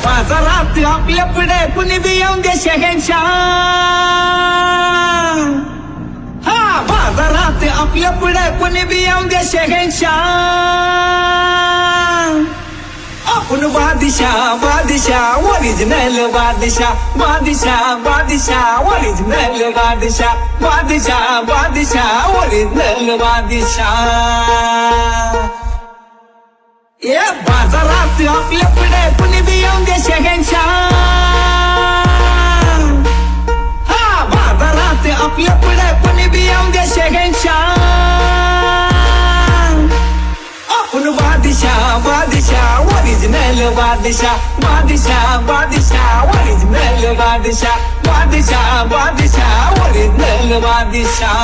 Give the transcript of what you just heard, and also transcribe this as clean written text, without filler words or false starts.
बाजारात आपल्या पुढे कुणी बी येऊन दे शहेनशाह. हा बाजारात आपल्या पुढे कुणी बी येऊन दे शहेनशाह. आपण बादशाह बादशाह ओरिजिनल बादशाह बादशाह बादशाह ओरिजिनल बादशाह बादशाह बादशाह ओरिजिनल बादशाह. ये बाजारात आपल्या पुढे कुणी बी येऊन दे शहेनशाह. हा बाजारात आपल्या पुढे कुणी बी येऊन दे शहेनशाह. आपण बादशाह बादशाह ओरिजिनल बादशाह बादशाह बादशाह ओरिजिनल बादशाह बादशाह बादशाह ओरिजिनल बादशाह.